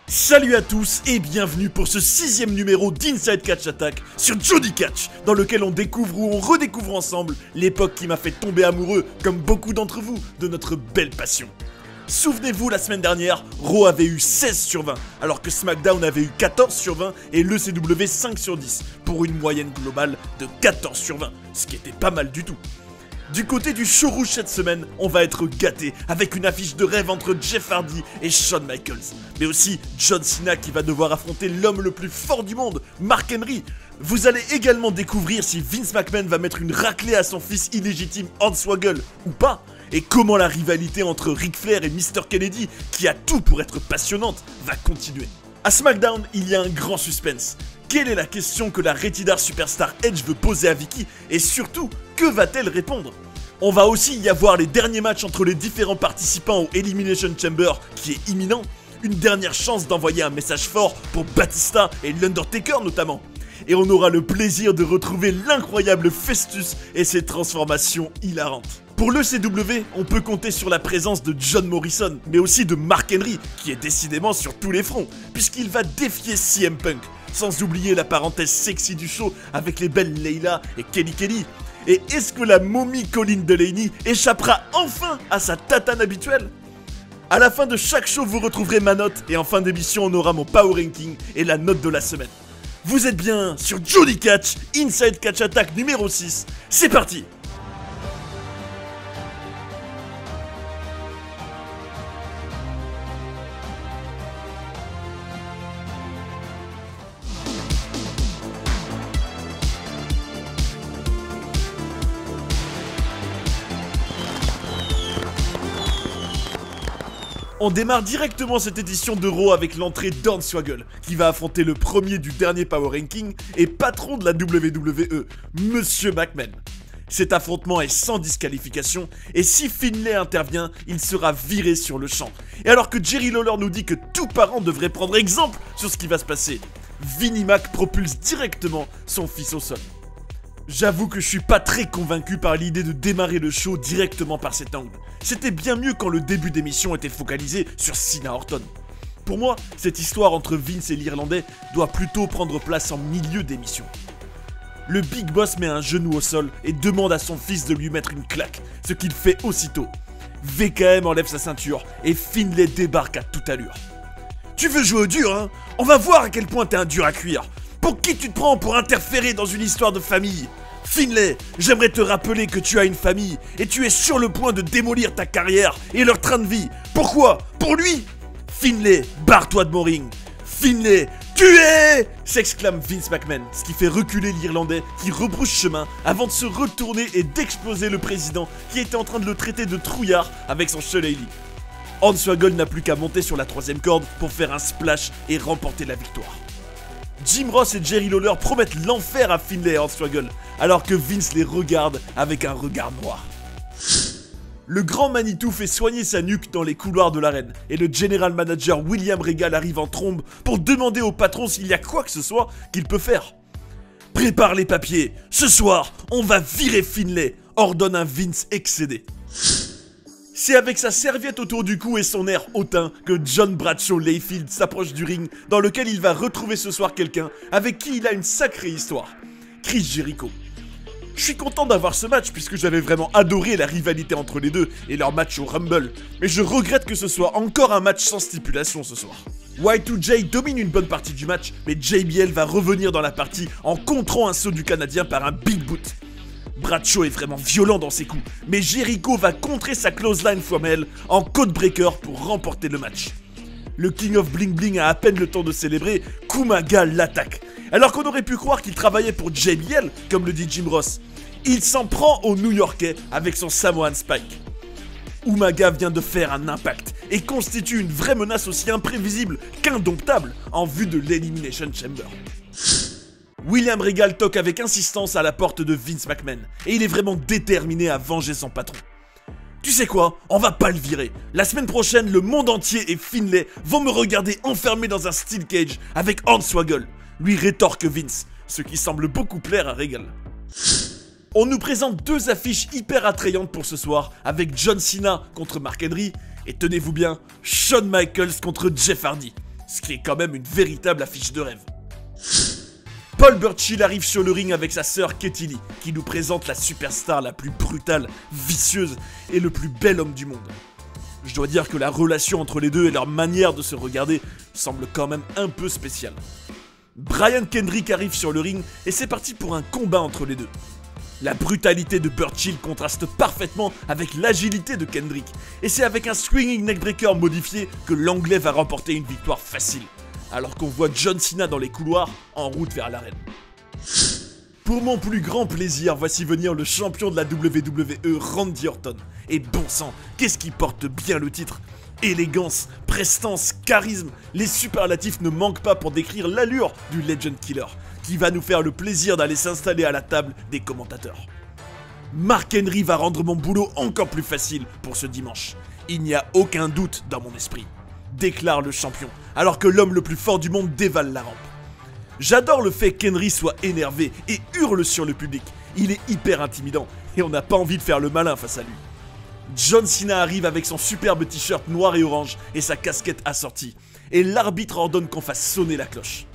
Salut à tous et bienvenue pour ce 6ème numéro d'Inside Catch Attack sur Jody Catch, dans lequel on découvre ou on redécouvre ensemble l'époque qui m'a fait tomber amoureux, comme beaucoup d'entre vous, de notre belle passion. Souvenez-vous, la semaine dernière, Raw avait eu 16 sur 20, alors que SmackDown avait eu 14 sur 20 et l'ECW 5 sur 10, pour une moyenne globale de 14 sur 20, ce qui était pas mal du tout. Du côté du show rouge cette semaine, on va être gâté avec une affiche de rêve entre Jeff Hardy et Shawn Michaels. Mais aussi John Cena qui va devoir affronter l'homme le plus fort du monde, Mark Henry. Vous allez également découvrir si Vince McMahon va mettre une raclée à son fils illégitime Hornswoggle ou pas. Et comment la rivalité entre Ric Flair et Mr. Kennedy, qui a tout pour être passionnante, va continuer. À SmackDown, il y a un grand suspense. Quelle est la question que la Retidar Superstar Edge veut poser à Vicky et surtout, que va-t-elle répondre? On va aussi y avoir les derniers matchs entre les différents participants au Elimination Chamber qui est imminent, une dernière chance d'envoyer un message fort pour Batista et l'Undertaker notamment. Et on aura le plaisir de retrouver l'incroyable Festus et ses transformations hilarantes. Pour l'ECW, on peut compter sur la présence de John Morrison, mais aussi de Mark Henry, qui est décidément sur tous les fronts, puisqu'il va défier CM Punk. Sans oublier la parenthèse sexy du show avec les belles Layla et Kelly. Et est-ce que la momie Colleen Delaney échappera enfin à sa tatane habituelle? À la fin de chaque show, vous retrouverez ma note et en fin d'émission, on aura mon Power Ranking et la note de la semaine. Vous êtes bien sur Jody Catch, Inside Catch Attack numéro 6. C'est parti! On démarre directement cette édition de Raw avec l'entrée d'Hornswoggle, qui va affronter le premier du dernier Power Ranking et patron de la WWE, Monsieur McMahon. Cet affrontement est sans disqualification, et si Finlay intervient, il sera viré sur le champ. Et alors que Jerry Lawler nous dit que tout parent devrait prendre exemple sur ce qui va se passer, Vinnie Mac propulse directement son fils au sol. J'avoue que je suis pas très convaincu par l'idée de démarrer le show directement par cet angle. C'était bien mieux quand le début d'émission était focalisé sur Cena Orton. Pour moi, cette histoire entre Vince et l'Irlandais doit plutôt prendre place en milieu d'émission. Le Big Boss met un genou au sol et demande à son fils de lui mettre une claque, ce qu'il fait aussitôt. VKM enlève sa ceinture et Finlay débarque à toute allure. Tu veux jouer au dur, hein? On va voir à quel point t'es un dur à cuire. Pour qui tu te prends pour interférer dans une histoire de famille? Finlay, j'aimerais te rappeler que tu as une famille et tu es sur le point de démolir ta carrière et leur train de vie. Pourquoi? Pour lui? Finlay, barre-toi de mon ring. Finlay, tu es! S'exclame Vince McMahon, ce qui fait reculer l'Irlandais qui rebrousse chemin avant de se retourner et d'exploser le président qui était en train de le traiter de trouillard avec son shillelagh. Hornswoggle n'a plus qu'à monter sur la 3ème corde pour faire un splash et remporter la victoire. Jim Ross et Jerry Lawler promettent l'enfer à Finlay et Hornswoggle, alors que Vince les regarde avec un regard noir. Le grand Manitou fait soigner sa nuque dans les couloirs de l'arène, et le general manager William Regal arrive en trombe pour demander au patron s'il y a quoi que ce soit qu'il peut faire. Prépare les papiers, ce soir, on va virer Finlay, ordonne un Vince excédé. C'est avec sa serviette autour du cou et son air hautain que John Bradshaw Layfield s'approche du ring dans lequel il va retrouver ce soir quelqu'un avec qui il a une sacrée histoire, Chris Jericho. Je suis content d'avoir ce match puisque j'avais vraiment adoré la rivalité entre les deux et leur match au Rumble, mais je regrette que ce soit encore un match sans stipulation ce soir. Y2J domine une bonne partie du match, mais JBL va revenir dans la partie en contrant un saut du Canadien par un Big Boot. Bradshaw est vraiment violent dans ses coups, mais Jericho va contrer sa clothesline from hell en codebreaker pour remporter le match. Le King of Bling Bling a à peine le temps de célébrer, Kumaga l'attaque. Alors qu'on aurait pu croire qu'il travaillait pour JBL, comme le dit Jim Ross, il s'en prend au New-Yorkais avec son Samoan Spike. Umaga vient de faire un impact et constitue une vraie menace aussi imprévisible qu'indomptable en vue de l'Elimination Chamber. William Regal toque avec insistance à la porte de Vince McMahon, et il est vraiment déterminé à venger son patron. Tu sais quoi? On va pas le virer. La semaine prochaine, le monde entier et Finlay vont me regarder enfermé dans un steel cage avec Hornswoggle, lui rétorque Vince, ce qui semble beaucoup plaire à Regal. On nous présente deux affiches hyper attrayantes pour ce soir, avec John Cena contre Mark Henry, et tenez-vous bien, Shawn Michaels contre Jeff Hardy. ce qui est quand même une véritable affiche de rêve. Paul Burchill arrive sur le ring avec sa sœur Katie Lee, qui nous présente la superstar la plus brutale, vicieuse et le plus bel homme du monde. Je dois dire que la relation entre les deux et leur manière de se regarder semble quand même un peu spéciale. Brian Kendrick arrive sur le ring et c'est parti pour un combat entre les deux. La brutalité de Burchill contraste parfaitement avec l'agilité de Kendrick, et c'est avec un swinging neckbreaker modifié que l'anglais va remporter une victoire facile, alors qu'on voit John Cena dans les couloirs en route vers l'arène. Pour mon plus grand plaisir, voici venir le champion de la WWE, Randy Orton. Et bon sang, qu'est-ce qui porte bien le titre? Élégance, prestance, charisme, les superlatifs ne manquent pas pour décrire l'allure du Legend Killer, qui va nous faire le plaisir d'aller s'installer à la table des commentateurs. Mark Henry va rendre mon boulot encore plus facile pour ce dimanche. Il n'y a aucun doute dans mon esprit, déclare le champion, alors que l'homme le plus fort du monde dévale la rampe. J'adore le fait qu'Henry soit énervé et hurle sur le public. Il est hyper intimidant et on n'a pas envie de faire le malin face à lui. John Cena arrive avec son superbe t-shirt noir et orange et sa casquette assortie, et l'arbitre ordonne qu'on fasse sonner la cloche.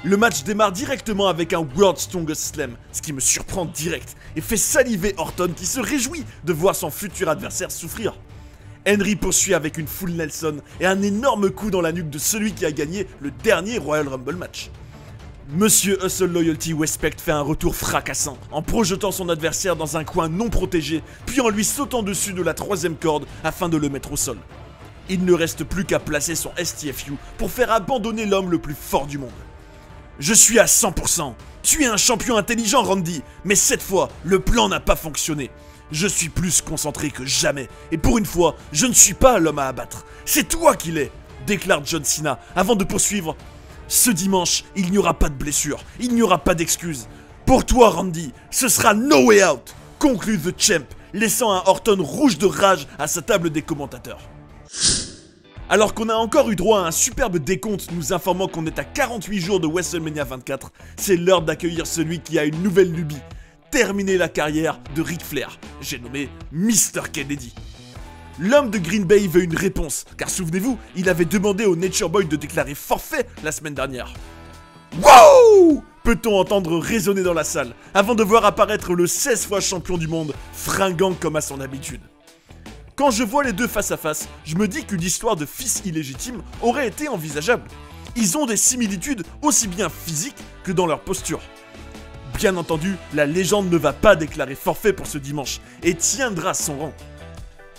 Le match démarre directement avec un World's Strongest Slam, ce qui me surprend direct et fait saliver Orton qui se réjouit de voir son futur adversaire souffrir. Henry poursuit avec une full Nelson et un énorme coup dans la nuque de celui qui a gagné le dernier Royal Rumble match. Monsieur Hustle Loyalty Respect fait un retour fracassant en projetant son adversaire dans un coin non protégé, puis en lui sautant dessus de la 3e corde afin de le mettre au sol. Il ne reste plus qu'à placer son STFU pour faire abandonner l'homme le plus fort du monde. Je suis à 100%. Tu es un champion intelligent, Randy, mais cette fois, le plan n'a pas fonctionné. Je suis plus concentré que jamais, et pour une fois, je ne suis pas l'homme à abattre. C'est toi qui l'es, déclare John Cena, avant de poursuivre. Ce dimanche, il n'y aura pas de blessure, il n'y aura pas d'excuses. Pour toi, Randy, ce sera no way out, conclut The Champ, laissant un Orton rouge de rage à sa table des commentateurs. Alors qu'on a encore eu droit à un superbe décompte nous informant qu'on est à 48 jours de WrestleMania 24, c'est l'heure d'accueillir celui qui a une nouvelle lubie. Terminer la carrière de Ric Flair, j'ai nommé Mr. Kennedy. L'homme de Green Bay veut une réponse, car souvenez-vous, il avait demandé au Nature Boy de déclarer forfait la semaine dernière. Wow! Peut-on entendre résonner dans la salle, avant de voir apparaître le 16 fois champion du monde, fringant comme à son habitude. Quand je vois les deux face à face, je me dis qu'une histoire de fils illégitime aurait été envisageable. Ils ont des similitudes aussi bien physiques que dans leur posture. Bien entendu, la légende ne va pas déclarer forfait pour ce dimanche et tiendra son rang.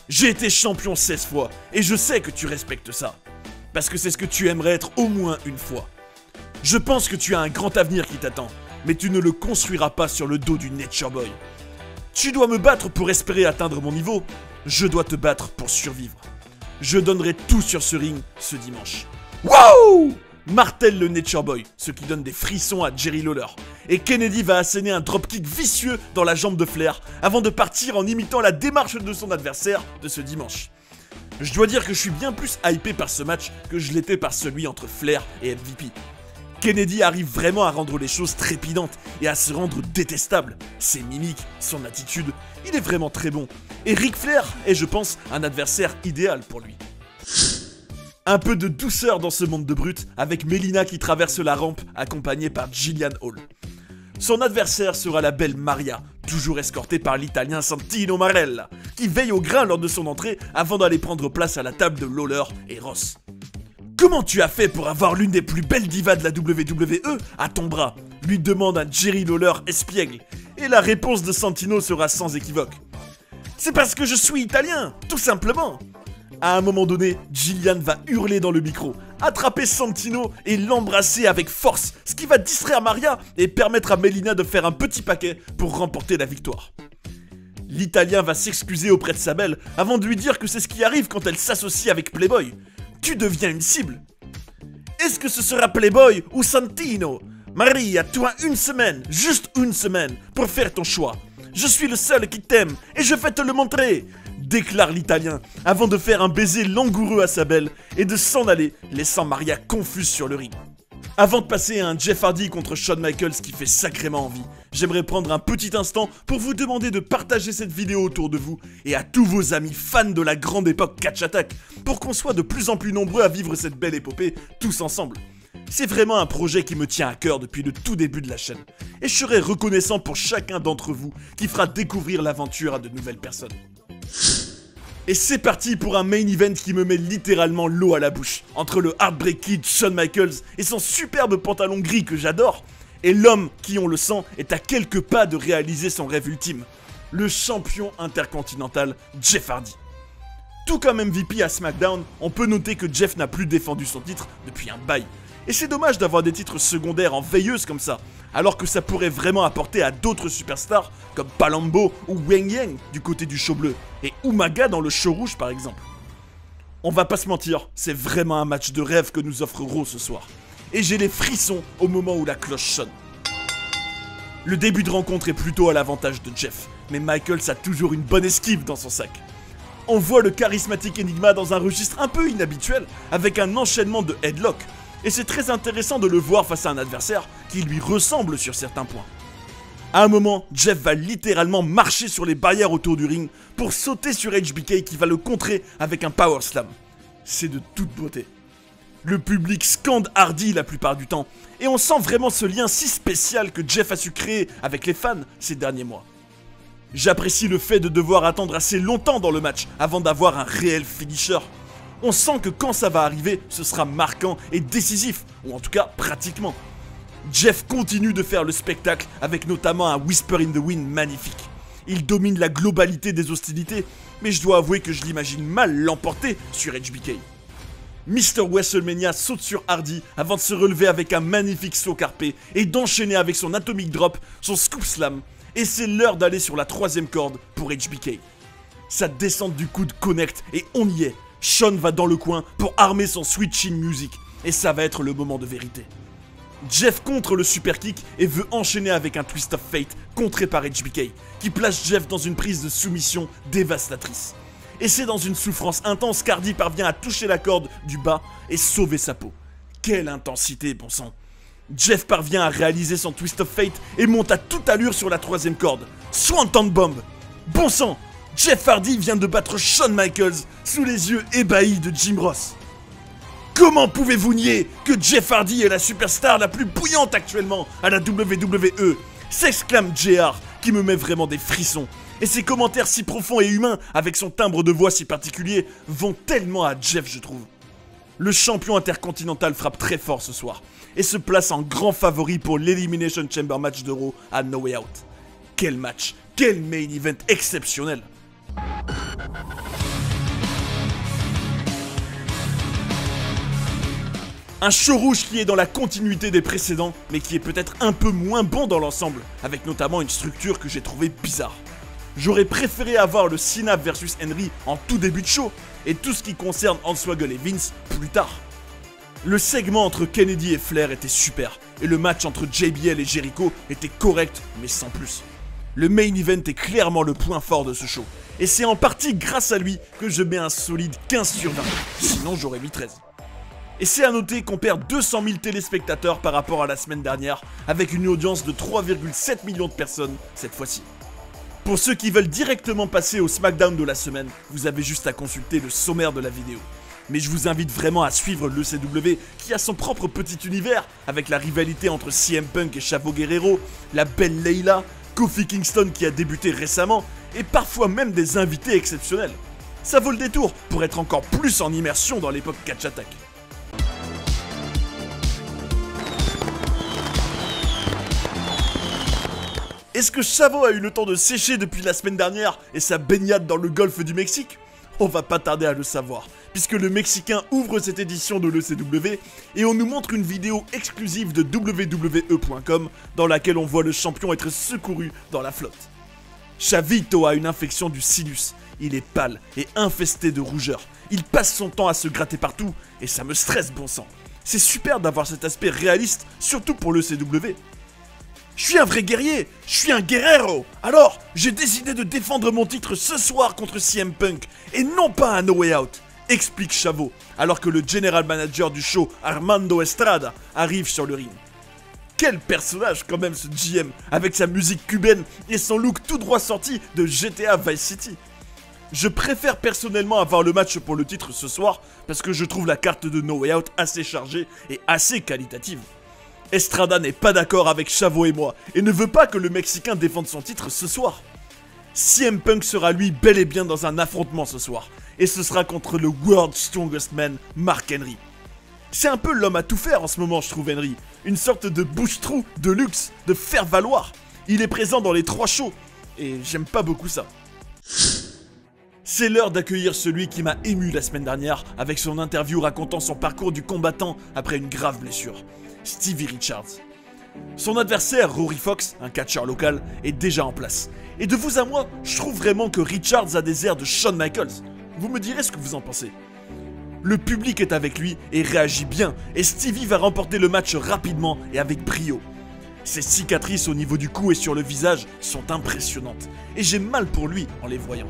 J'ai été champion 16 fois et je sais que tu respectes ça. Parce que c'est ce que tu aimerais être au moins une fois. Je pense que tu as un grand avenir qui t'attend, mais tu ne le construiras pas sur le dos du Nature Boy. Tu dois me battre pour espérer atteindre mon niveau. Je dois te battre pour survivre. Je donnerai tout sur ce ring ce dimanche. Wow! Martèle le Nature Boy, ce qui donne des frissons à Jerry Lawler. Et Kennedy va asséner un dropkick vicieux dans la jambe de Flair avant de partir en imitant la démarche de son adversaire de ce dimanche. Je dois dire que je suis bien plus hypé par ce match que je l'étais par celui entre Flair et MVP. Kennedy arrive vraiment à rendre les choses trépidantes et à se rendre détestable. Ses mimiques, son attitude, il est vraiment très bon. Et Ric Flair est, je pense, un adversaire idéal pour lui. Un peu de douceur dans ce monde de brutes, avec Melina qui traverse la rampe, accompagnée par Jillian Hall. Son adversaire sera la belle Maria, toujours escortée par l'italien Santino Marella, qui veille au grain lors de son entrée avant d'aller prendre place à la table de Lawler et Ross. Comment tu as fait pour avoir l'une des plus belles divas de la WWE à ton bras? Lui demande un Jerry Lawler espiègle, et la réponse de Santino sera sans équivoque. C'est parce que je suis italien, tout simplement. À un moment donné, Jillian va hurler dans le micro, attraper Santino et l'embrasser avec force, ce qui va distraire Maria et permettre à Melina de faire un petit paquet pour remporter la victoire. L'Italien va s'excuser auprès de sa belle avant de lui dire que c'est ce qui arrive quand elle s'associe avec Playboy. Tu deviens une cible. Est-ce que ce sera Playboy ou Santino? Maria, tu as une semaine, juste une semaine, pour faire ton choix. Je suis le seul qui t'aime et je vais te le montrer, déclare l'Italien, avant de faire un baiser langoureux à sa belle et de s'en aller, laissant Maria confuse sur le ring. Avant de passer à un Jeff Hardy contre Shawn Michaels qui fait sacrément envie, j'aimerais prendre un petit instant pour vous demander de partager cette vidéo autour de vous et à tous vos amis fans de la grande époque Catch Attack pour qu'on soit de plus en plus nombreux à vivre cette belle épopée tous ensemble. C'est vraiment un projet qui me tient à cœur depuis le tout début de la chaîne et je serai reconnaissant pour chacun d'entre vous qui fera découvrir l'aventure à de nouvelles personnes. Et c'est parti pour un main event qui me met littéralement l'eau à la bouche, entre le Heartbreak Kid Shawn Michaels et son superbe pantalon gris que j'adore, et l'homme qui, on le sent, est à quelques pas de réaliser son rêve ultime, le champion intercontinental Jeff Hardy. Tout comme MVP à SmackDown, on peut noter que Jeff n'a plus défendu son titre depuis un bail. Et c'est dommage d'avoir des titres secondaires en veilleuse comme ça, alors que ça pourrait vraiment apporter à d'autres superstars comme Palumbo ou Wang Yang du côté du show bleu, et Umaga dans le show rouge par exemple. On va pas se mentir, c'est vraiment un match de rêve que nous offre Raw ce soir. Et j'ai les frissons au moment où la cloche sonne. Le début de rencontre est plutôt à l'avantage de Jeff, mais Michaels a toujours une bonne esquive dans son sac. On voit le charismatique Enigma dans un registre un peu inhabituel, avec un enchaînement de headlock. Et c'est très intéressant de le voir face à un adversaire qui lui ressemble sur certains points. À un moment, Jeff va littéralement marcher sur les barrières autour du ring pour sauter sur HBK qui va le contrer avec un power slam. C'est de toute beauté. Le public scande Hardy la plupart du temps, et on sent vraiment ce lien si spécial que Jeff a su créer avec les fans ces derniers mois. J'apprécie le fait de devoir attendre assez longtemps dans le match avant d'avoir un réel finisher. On sent que quand ça va arriver, ce sera marquant et décisif, ou en tout cas pratiquement. Jeff continue de faire le spectacle avec notamment un Whisper in the Wind magnifique. Il domine la globalité des hostilités, mais je dois avouer que je l'imagine mal l'emporter sur HBK. Mr. WrestleMania saute sur Hardy avant de se relever avec un magnifique saut carpé et d'enchaîner avec son Atomic Drop, son Scoop Slam, et c'est l'heure d'aller sur la 3ème corde pour HBK. Sa descente du coude connecte et on y est. Shawn va dans le coin pour armer son Sweet Chin Music, et ça va être le moment de vérité. Jeff contre le super kick et veut enchaîner avec un Twist of Fate contré par HBK, qui place Jeff dans une prise de soumission dévastatrice. Et c'est dans une souffrance intense qu'Hardy parvient à toucher la corde du bas et sauver sa peau. Quelle intensité, bon sang! Jeff parvient à réaliser son Twist of Fate et monte à toute allure sur la 3ème corde. Swanton Bomb! Bon sang! Jeff Hardy vient de battre Shawn Michaels sous les yeux ébahis de Jim Ross. Comment pouvez-vous nier que Jeff Hardy est la superstar la plus bouillante actuellement à la WWE? S'exclame JR, qui me met vraiment des frissons. Et ses commentaires si profonds et humains, avec son timbre de voix si particulier, vont tellement à Jeff, je trouve. Le champion intercontinental frappe très fort ce soir, et se place en grand favori pour l'Elimination Chamber match de Raw à No Way Out. Quel match, quel main event exceptionnel! Un show rouge qui est dans la continuité des précédents, mais qui est peut-être un peu moins bon dans l'ensemble, avec notamment une structure que j'ai trouvée bizarre. J'aurais préféré avoir le Cena vs Henry en tout début de show, et tout ce qui concerne Hornswoggle et Vince plus tard. Le segment entre Kennedy et Flair était super, et le match entre JBL et Jericho était correct, mais sans plus. Le main event est clairement le point fort de ce show, et c'est en partie grâce à lui que je mets un solide 15 sur 20, sinon j'aurais mis 13. Et c'est à noter qu'on perd 200 000 téléspectateurs par rapport à la semaine dernière, avec une audience de 3,7 millions de personnes cette fois-ci. Pour ceux qui veulent directement passer au SmackDown de la semaine, vous avez juste à consulter le sommaire de la vidéo. Mais je vous invite vraiment à suivre l'ECW qui a son propre petit univers, avec la rivalité entre CM Punk et Chavo Guerrero, la belle Layla, Kofi Kingston qui a débuté récemment, et parfois même des invités exceptionnels. Ça vaut le détour pour être encore plus en immersion dans l'époque Catch Attack. Est-ce que Chavo a eu le temps de sécher depuis la semaine dernière et sa baignade dans le golfe du Mexique? On va pas tarder à le savoir, puisque le Mexicain ouvre cette édition de l'ECW et on nous montre une vidéo exclusive de WWE.com dans laquelle on voit le champion être secouru dans la flotte. Chavito a une infection du sinus, il est pâle et infesté de rougeur, il passe son temps à se gratter partout et ça me stresse bon sang. C'est super d'avoir cet aspect réaliste, surtout pour l'ECW. Je suis un vrai guerrier, je suis un guerrero. Alors, j'ai décidé de défendre mon titre ce soir contre CM Punk, et non pas à No Way Out, explique Chavo, alors que le general manager du show, Armando Estrada, arrive sur le ring. Quel personnage quand même ce GM, avec sa musique cubaine et son look tout droit sorti de GTA Vice City. Je préfère personnellement avoir le match pour le titre ce soir, parce que je trouve la carte de No Way Out assez chargée et assez qualitative. Estrada n'est pas d'accord avec Chavo et moi, et ne veut pas que le Mexicain défende son titre ce soir. CM Punk sera lui bel et bien dans un affrontement ce soir, et ce sera contre le World's Strongest Man, Mark Henry. C'est un peu l'homme à tout faire en ce moment, je trouve, Henry. Une sorte de bouche-trou, de luxe, de faire-valoir. Il est présent dans les 3 shows, et j'aime pas beaucoup ça. C'est l'heure d'accueillir celui qui m'a ému la semaine dernière avec son interview racontant son parcours du combattant après une grave blessure. Stevie Richards. Son adversaire, Rory Fox, un catcheur local, est déjà en place. Et de vous à moi, je trouve vraiment que Richards a des airs de Shawn Michaels. Vous me direz ce que vous en pensez. Le public est avec lui et réagit bien, et Stevie va remporter le match rapidement et avec brio. Ses cicatrices au niveau du cou et sur le visage sont impressionnantes, et j'ai mal pour lui en les voyant.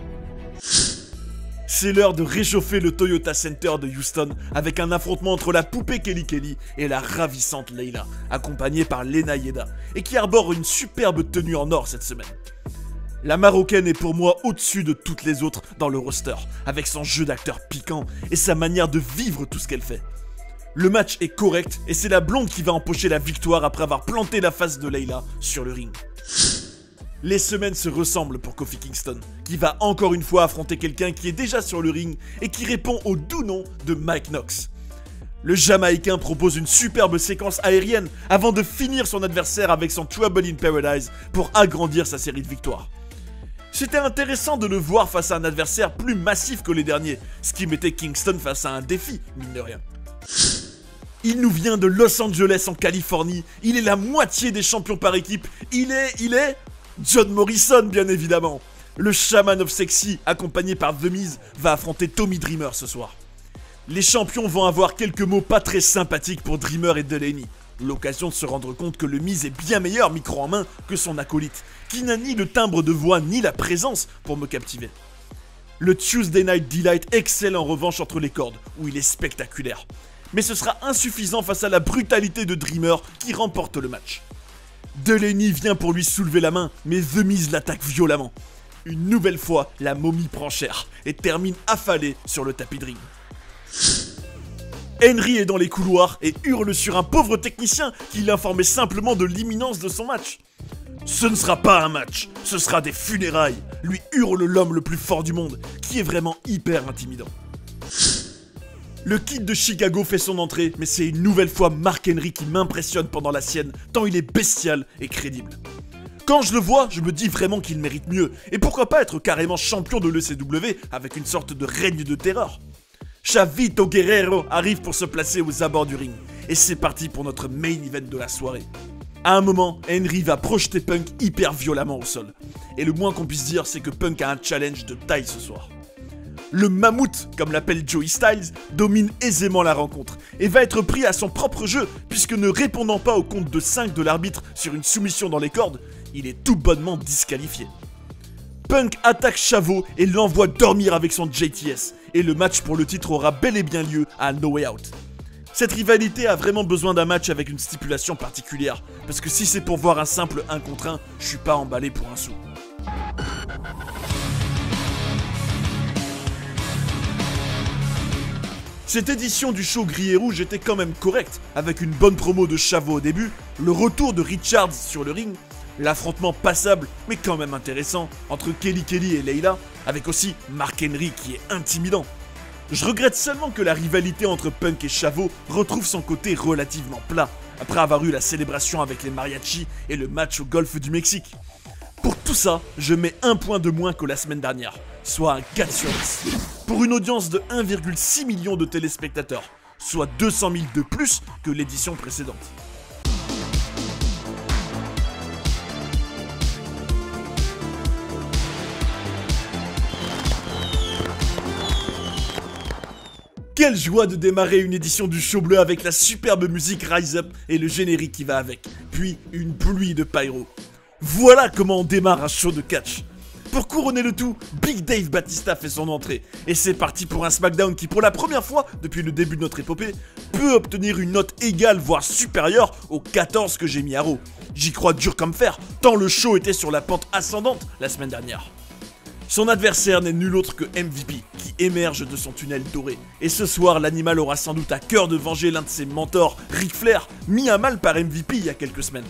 C'est l'heure de réchauffer le Toyota Center de Houston avec un affrontement entre la poupée Kelly Kelly et la ravissante Layla, accompagnée par Lena Yeda, et qui arbore une superbe tenue en or cette semaine. La Marocaine est pour moi au-dessus de toutes les autres dans le roster, avec son jeu d'acteur piquant et sa manière de vivre tout ce qu'elle fait. Le match est correct et c'est la blonde qui va empocher la victoire après avoir planté la face de Layla sur le ring. Les semaines se ressemblent pour Kofi Kingston, qui va encore une fois affronter quelqu'un qui est déjà sur le ring et qui répond au doux nom de Mike Knox. Le Jamaïcain propose une superbe séquence aérienne avant de finir son adversaire avec son Trouble in Paradise pour agrandir sa série de victoires. C'était intéressant de le voir face à un adversaire plus massif que les derniers, ce qui mettait Kingston face à un défi, mine de rien. Il nous vient de Los Angeles en Californie, il est la moitié des champions par équipe, il est... John Morrison, bien évidemment. Le Shaman of Sexy, accompagné par The Miz, va affronter Tommy Dreamer ce soir. Les champions vont avoir quelques mots pas très sympathiques pour Dreamer et Delaney. L'occasion de se rendre compte que le Miz est bien meilleur micro en main que son acolyte, qui n'a ni le timbre de voix ni la présence pour me captiver. Le Tuesday Night Delight excelle en revanche entre les cordes, où il est spectaculaire. Mais ce sera insuffisant face à la brutalité de Dreamer qui remporte le match. Delaney vient pour lui soulever la main, mais The Miz l'attaque violemment. Une nouvelle fois, la momie prend cher et termine affalée sur le tapis de ring. Henry est dans les couloirs et hurle sur un pauvre technicien qui l'informait simplement de l'imminence de son match. Ce ne sera pas un match, ce sera des funérailles, lui hurle l'homme le plus fort du monde, qui est vraiment hyper intimidant. Le Kid de Chicago fait son entrée, mais c'est une nouvelle fois Mark Henry qui m'impressionne pendant la sienne, tant il est bestial et crédible. Quand je le vois, je me dis vraiment qu'il mérite mieux, et pourquoi pas être carrément champion de l'ECW avec une sorte de règne de terror. Chavito Guerrero arrive pour se placer aux abords du ring, et c'est parti pour notre main event de la soirée. À un moment, Henry va projeter Punk hyper violemment au sol, et le moins qu'on puisse dire c'est que Punk a un challenge de taille ce soir. Le mammouth, comme l'appelle Joey Styles, domine aisément la rencontre et va être pris à son propre jeu puisque ne répondant pas au compte de 5 de l'arbitre sur une soumission dans les cordes, il est tout bonnement disqualifié. Punk attaque Chavo et l'envoie dormir avec son JTS et le match pour le titre aura bel et bien lieu à No Way Out. Cette rivalité a vraiment besoin d'un match avec une stipulation particulière parce que si c'est pour voir un simple 1 contre 1, je suis pas emballé pour un sou. Cette édition du show gris et rouge était quand même correcte, avec une bonne promo de Chavo au début, le retour de Richards sur le ring, l'affrontement passable mais quand même intéressant entre Kelly Kelly et Layla, avec aussi Mark Henry qui est intimidant. Je regrette seulement que la rivalité entre Punk et Chavo retrouve son côté relativement plat, après avoir eu la célébration avec les mariachis et le match au golfe du Mexique. Pour tout ça, je mets un point de moins que la semaine dernière, soit un 4 sur 10, pour une audience de 1,6 million de téléspectateurs, soit 200 000 de plus que l'édition précédente. Quelle joie de démarrer une édition du show bleu avec la superbe musique Rise Up et le générique qui va avec, puis une pluie de pyro. Voilà comment on démarre un show de catch. Pour couronner le tout, Big Dave Batista fait son entrée. Et c'est parti pour un SmackDown qui, pour la première fois depuis le début de notre épopée, peut obtenir une note égale voire supérieure aux 14 que j'ai mis à Raw. J'y crois dur comme fer, tant le show était sur la pente ascendante la semaine dernière. Son adversaire n'est nul autre que MVP, qui émerge de son tunnel doré. Et ce soir, l'animal aura sans doute à cœur de venger l'un de ses mentors, Ric Flair, mis à mal par MVP il y a quelques semaines.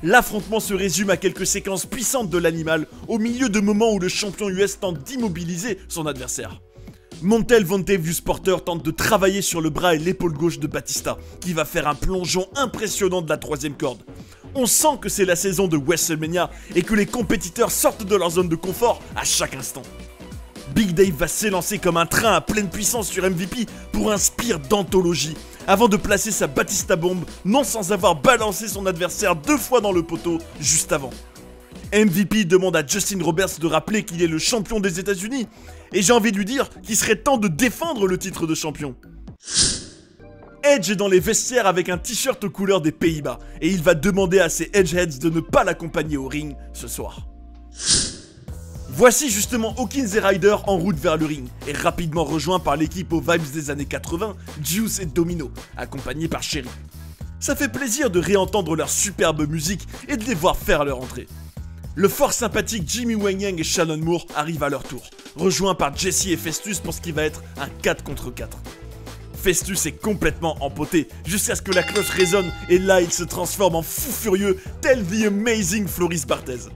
L'affrontement se résume à quelques séquences puissantes de l'animal, au milieu de moments où le champion US tente d'immobiliser son adversaire. Montel Vontavious Porter tente de travailler sur le bras et l'épaule gauche de Batista, qui va faire un plongeon impressionnant de la troisième corde. On sent que c'est la saison de WrestleMania et que les compétiteurs sortent de leur zone de confort à chaque instant. Big Dave va s'élancer comme un train à pleine puissance sur MVP pour un spear d'anthologie, avant de placer sa Batista Bomb, non sans avoir balancé son adversaire 2 fois dans le poteau juste avant. MVP demande à Justin Roberts de rappeler qu'il est le champion des États-Unis, et j'ai envie de lui dire qu'il serait temps de défendre le titre de champion. Edge est dans les vestiaires avec un t-shirt aux couleurs des Pays-Bas, et il va demander à ses Edgeheads de ne pas l'accompagner au ring ce soir. Voici justement Hawkins et Ryder en route vers le ring, et rapidement rejoints par l'équipe aux vibes des années 80, Juice et Domino, accompagnés par Sherry. Ça fait plaisir de réentendre leur superbe musique et de les voir faire leur entrée. Le fort sympathique Jimmy Wang Yang et Shannon Moore arrivent à leur tour, rejoints par Jesse et Festus pour ce qui va être un 4 contre 4. Festus est complètement empoté, jusqu'à ce que la cloche résonne, et là il se transforme en fou furieux, tel The Amazing Floris Barthez.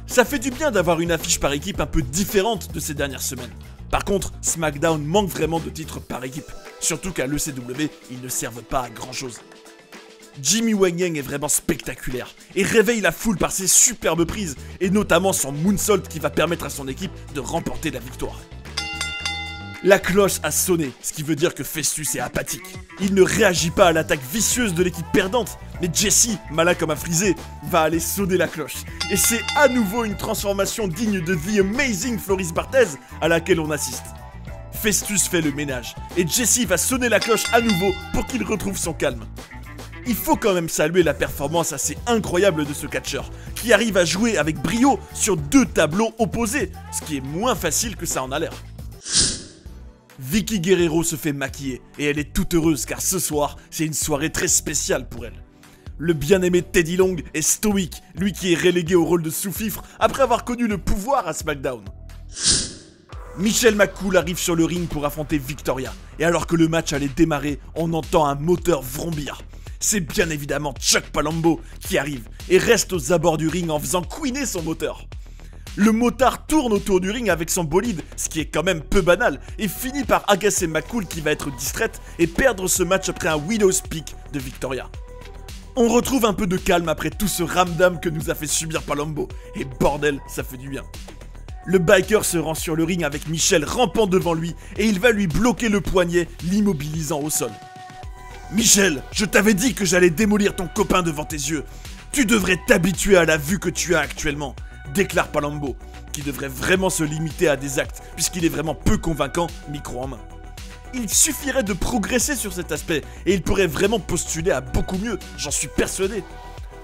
Ça fait du bien d'avoir une affiche par équipe un peu différente de ces dernières semaines. Par contre, SmackDown manque vraiment de titres par équipe, surtout qu'à l'ECW, ils ne servent pas à grand chose. Jimmy Wang Yang est vraiment spectaculaire, et réveille la foule par ses superbes prises, et notamment son moonsault qui va permettre à son équipe de remporter la victoire. La cloche a sonné, ce qui veut dire que Festus est apathique. Il ne réagit pas à l'attaque vicieuse de l'équipe perdante, mais Jesse, malin comme un frisé, va aller sonner la cloche. Et c'est à nouveau une transformation digne de The Amazing Floris Barthez à laquelle on assiste. Festus fait le ménage, et Jesse va sonner la cloche à nouveau pour qu'il retrouve son calme. Il faut quand même saluer la performance assez incroyable de ce catcheur, qui arrive à jouer avec brio sur 2 tableaux opposés, ce qui est moins facile que ça en a l'air. Vickie Guerrero se fait maquiller, et elle est toute heureuse car ce soir, c'est une soirée très spéciale pour elle. Le bien-aimé Teddy Long est stoïque, lui qui est relégué au rôle de sous-fifre après avoir connu le pouvoir à SmackDown. Michelle McCool arrive sur le ring pour affronter Victoria, et alors que le match allait démarrer, on entend un moteur vrombir. C'est bien évidemment Chuck Palumbo qui arrive, et reste aux abords du ring en faisant couiner son moteur. Le motard tourne autour du ring avec son bolide, ce qui est quand même peu banal, et finit par agacer McCool qui va être distraite et perdre ce match après un Widow's Peak de Victoria. On retrouve un peu de calme après tout ce ramdam que nous a fait subir Palumbo, et bordel, ça fait du bien. Le biker se rend sur le ring avec Michelle rampant devant lui, et il va lui bloquer le poignet, l'immobilisant au sol. « Michelle, je t'avais dit que j'allais démolir ton copain devant tes yeux. Tu devrais t'habituer à la vue que tu as actuellement. » déclare Palumbo, qui devrait vraiment se limiter à des actes, puisqu'il est vraiment peu convaincant, micro en main. Il suffirait de progresser sur cet aspect, et il pourrait vraiment postuler à beaucoup mieux, j'en suis persuadé.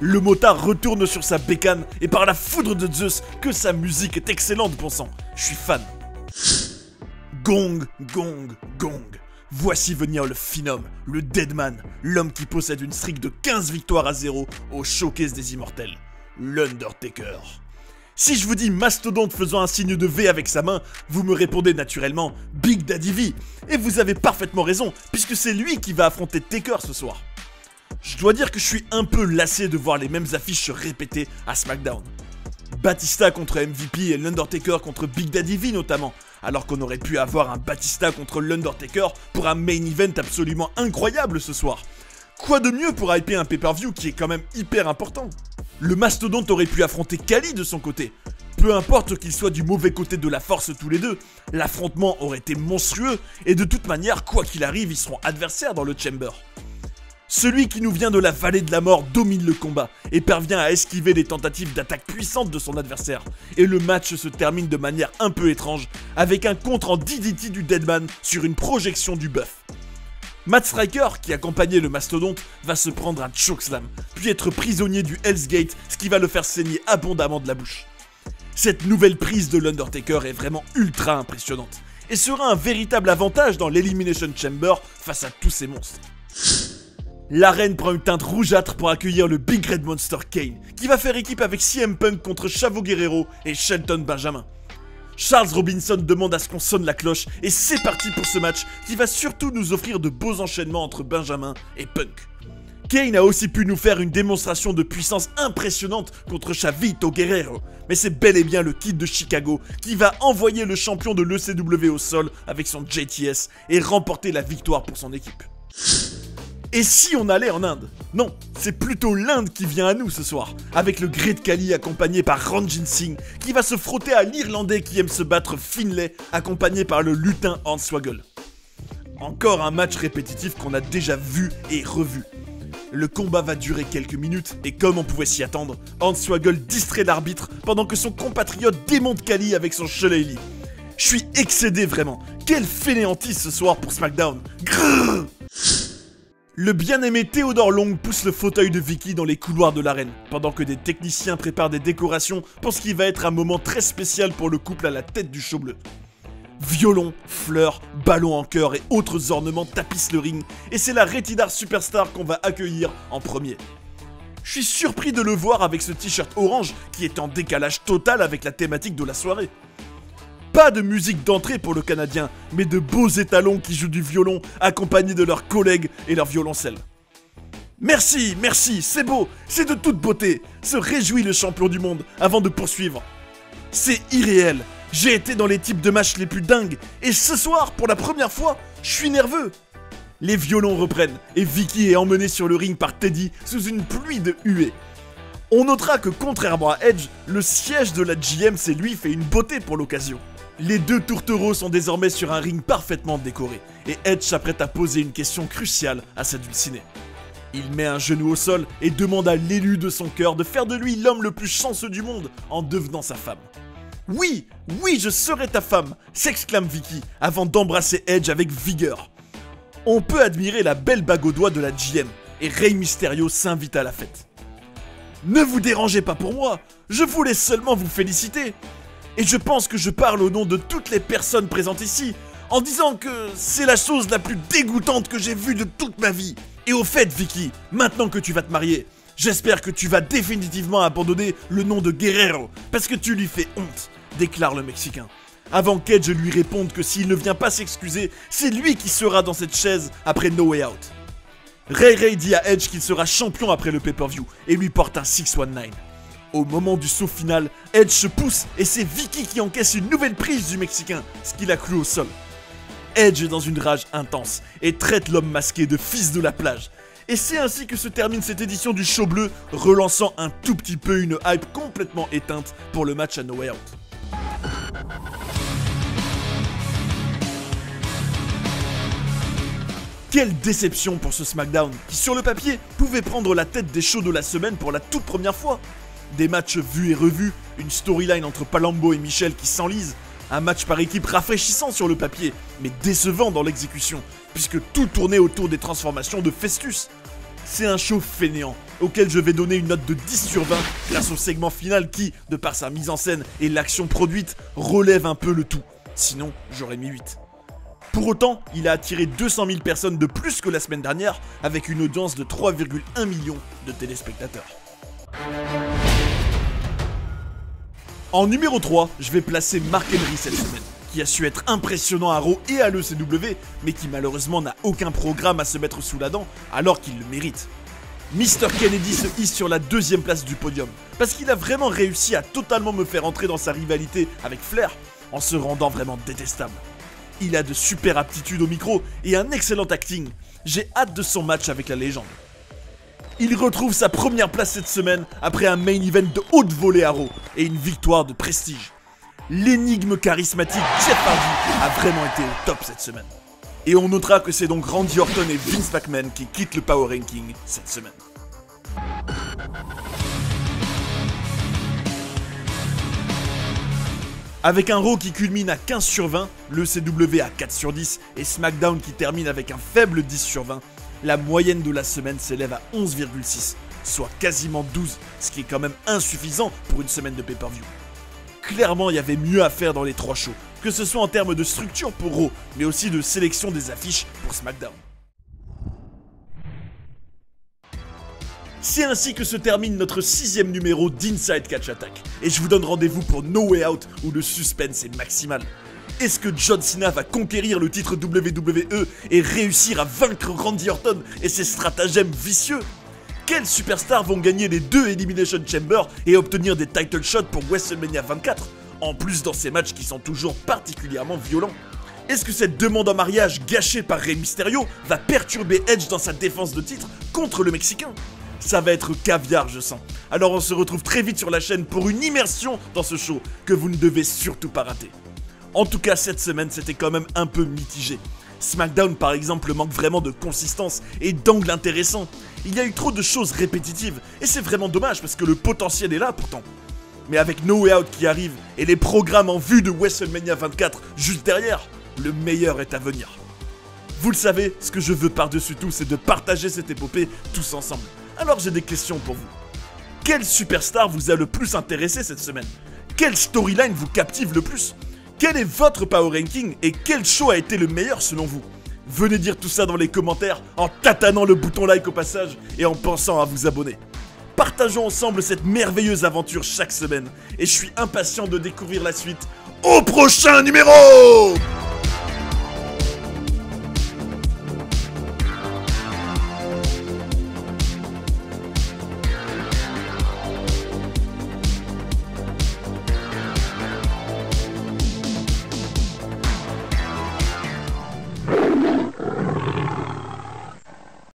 Le motard retourne sur sa bécane, et par la foudre de Zeus, que sa musique est excellente, bon sang, je suis fan. Gong, gong, gong. Voici venir le Phenom, le Deadman, l'homme qui possède une streak de 15 victoires à 0 au Showcase des Immortels, l'Undertaker. Si je vous dis mastodonte faisant un signe de V avec sa main, vous me répondez naturellement Big Daddy V. Et vous avez parfaitement raison, puisque c'est lui qui va affronter Taker ce soir. Je dois dire que je suis un peu lassé de voir les mêmes affiches se répéter à SmackDown. Batista contre MVP et l'Undertaker contre Big Daddy V notamment, alors qu'on aurait pu avoir un Batista contre l'Undertaker pour un main event absolument incroyable ce soir. Quoi de mieux pour hyper un pay-per-view qui est quand même hyper important? Le mastodonte aurait pu affronter Khali de son côté. Peu importe qu'ils soient du mauvais côté de la force tous les deux, l'affrontement aurait été monstrueux et de toute manière, quoi qu'il arrive, ils seront adversaires dans le Chamber. Celui qui nous vient de la vallée de la mort domine le combat et parvient à esquiver les tentatives d'attaque puissantes de son adversaire. Et le match se termine de manière un peu étrange avec un contre en DDT du Deadman sur une projection du buff. Matt Striker, qui accompagnait le mastodonte, va se prendre un chokeslam, puis être prisonnier du Hell's Gate, ce qui va le faire saigner abondamment de la bouche. Cette nouvelle prise de l'Undertaker est vraiment ultra impressionnante et sera un véritable avantage dans l'Elimination Chamber face à tous ces monstres. L'arène prend une teinte rougeâtre pour accueillir le Big Red Monster Kane, qui va faire équipe avec CM Punk contre Chavo Guerrero et Shelton Benjamin. Charles Robinson demande à ce qu'on sonne la cloche et c'est parti pour ce match qui va surtout nous offrir de beaux enchaînements entre Benjamin et Punk. Kane a aussi pu nous faire une démonstration de puissance impressionnante contre Chavito Guerrero, mais c'est bel et bien le Kid de Chicago qui va envoyer le champion de l'ECW au sol avec son JTS et remporter la victoire pour son équipe. Et si on allait en Inde? Non, c'est plutôt l'Inde qui vient à nous ce soir, avec le Great Khali accompagné par Ranjit Singh, qui va se frotter à l'Irlandais qui aime se battre Finlay, accompagné par le lutin Hornswoggle. Encore un match répétitif qu'on a déjà vu et revu. Le combat va durer quelques minutes, et comme on pouvait s'y attendre, Hornswoggle distrait l'arbitre pendant que son compatriote démonte Khali avec son shillelagh. Je suis excédé vraiment, quel fainéantise ce soir pour SmackDown. Grrr. Le bien-aimé Théodore Long pousse le fauteuil de Vicky dans les couloirs de l'arène, pendant que des techniciens préparent des décorations pour ce qui va être un moment très spécial pour le couple à la tête du show bleu. Violons, fleurs, ballons en cœur et autres ornements tapissent le ring, et c'est la Retidar Superstar qu'on va accueillir en premier. Je suis surpris de le voir avec ce t-shirt orange qui est en décalage total avec la thématique de la soirée. Pas de musique d'entrée pour le Canadien, mais de beaux étalons qui jouent du violon, accompagnés de leurs collègues et leurs violoncelles. Merci, merci, c'est beau, c'est de toute beauté, se réjouit le champion du monde avant de poursuivre. C'est irréel, j'ai été dans les types de matchs les plus dingues, et ce soir, pour la première fois, je suis nerveux. Les violons reprennent, et Vicky est emmenée sur le ring par Teddy sous une pluie de huées. On notera que contrairement à Edge, le siège de la GM lui fait une beauté pour l'occasion. Les deux tourtereaux sont désormais sur un ring parfaitement décoré, et Edge s'apprête à poser une question cruciale à sa dulcinée. Il met un genou au sol et demande à l'élu de son cœur de faire de lui l'homme le plus chanceux du monde en devenant sa femme. Oui, oui, je serai ta femme, s'exclame Vicky avant d'embrasser Edge avec vigueur. On peut admirer la belle bague au doigt de la GM, et Rey Mysterio s'invite à la fête. Ne vous dérangez pas pour moi, je voulais seulement vous féliciter. Et je pense que je parle au nom de toutes les personnes présentes ici, en disant que c'est la chose la plus dégoûtante que j'ai vue de toute ma vie. Et au fait, Vicky, maintenant que tu vas te marier, j'espère que tu vas définitivement abandonner le nom de Guerrero, parce que tu lui fais honte, déclare le Mexicain. Avant qu'Edge lui réponde que s'il ne vient pas s'excuser, c'est lui qui sera dans cette chaise après No Way Out. Ray dit à Edge qu'il sera champion après le pay-per-view, et lui porte un 619. Au moment du saut final, Edge se pousse et c'est Vicky qui encaisse une nouvelle prise du Mexicain, ce qui la cloue au sol. Edge est dans une rage intense et traite l'homme masqué de fils de la plage. Et c'est ainsi que se termine cette édition du show bleu, relançant un tout petit peu une hype complètement éteinte pour le match à No Way Out. Quelle déception pour ce SmackDown, qui sur le papier pouvait prendre la tête des shows de la semaine pour la toute première fois. Des matchs vus et revus, une storyline entre Palumbo et Michel qui s'enlise, un match par équipe rafraîchissant sur le papier, mais décevant dans l'exécution, puisque tout tournait autour des transformations de Festus. C'est un show fainéant, auquel je vais donner une note de 10 sur 20, grâce au segment final qui, de par sa mise en scène et l'action produite, relève un peu le tout. Sinon, j'aurais mis 8. Pour autant, il a attiré 200 000 personnes de plus que la semaine dernière, avec une audience de 3,1 millions de téléspectateurs. En numéro 3, je vais placer Mark Henry cette semaine, qui a su être impressionnant à Raw et à l'ECW, mais qui malheureusement n'a aucun programme à se mettre sous la dent, alors qu'il le mérite. Mr. Kennedy se hisse sur la 2e place du podium, parce qu'il a vraiment réussi à totalement me faire entrer dans sa rivalité avec Flair, en se rendant vraiment détestable. Il a de super aptitudes au micro et un excellent acting, j'ai hâte de son match avec la légende. Il retrouve sa première place cette semaine après un main event de haute volée à Raw et une victoire de prestige. L'énigme charismatique Jeff Hardy a vraiment été au top cette semaine. Et on notera que c'est donc Randy Orton et Vince McMahon qui quittent le Power Ranking cette semaine. Avec un Raw qui culmine à 15 sur 20, le CW à 4 sur 10 et SmackDown qui termine avec un faible 10 sur 20, la moyenne de la semaine s'élève à 11,6, soit quasiment 12, ce qui est quand même insuffisant pour une semaine de pay-per-view. Clairement, il y avait mieux à faire dans les 3 shows, que ce soit en termes de structure pour Raw, mais aussi de sélection des affiches pour SmackDown. C'est ainsi que se termine notre 6ème numéro d'Inside Catch Attack, et je vous donne rendez-vous pour No Way Out où le suspense est maximal. Est-ce que John Cena va conquérir le titre WWE et réussir à vaincre Randy Orton et ses stratagèmes vicieux? Quelles superstars vont gagner les 2 Elimination Chamber et obtenir des title shots pour WrestleMania 24, en plus dans ces matchs qui sont toujours particulièrement violents? Est-ce que cette demande en mariage gâchée par Rey Mysterio va perturber Edge dans sa défense de titre contre le Mexicain? Ça va être caviar, je sens. Alors on se retrouve très vite sur la chaîne pour une immersion dans ce show que vous ne devez surtout pas rater. En tout cas, cette semaine, c'était quand même un peu mitigé. SmackDown, par exemple, manque vraiment de consistance et d'angles intéressants. Il y a eu trop de choses répétitives, et c'est vraiment dommage parce que le potentiel est là pourtant. Mais avec No Way Out qui arrive, et les programmes en vue de WrestleMania 24 juste derrière, le meilleur est à venir. Vous le savez, ce que je veux par-dessus tout, c'est de partager cette épopée tous ensemble. Alors j'ai des questions pour vous. Quelle superstar vous a le plus intéressé cette semaine? Quelle storyline vous captive le plus? Quel est votre power ranking et quel show a été le meilleur selon vous? Venez dire tout ça dans les commentaires en tatanant le bouton like au passage et en pensant à vous abonner. Partageons ensemble cette merveilleuse aventure chaque semaine et je suis impatient de découvrir la suite au prochain numéro!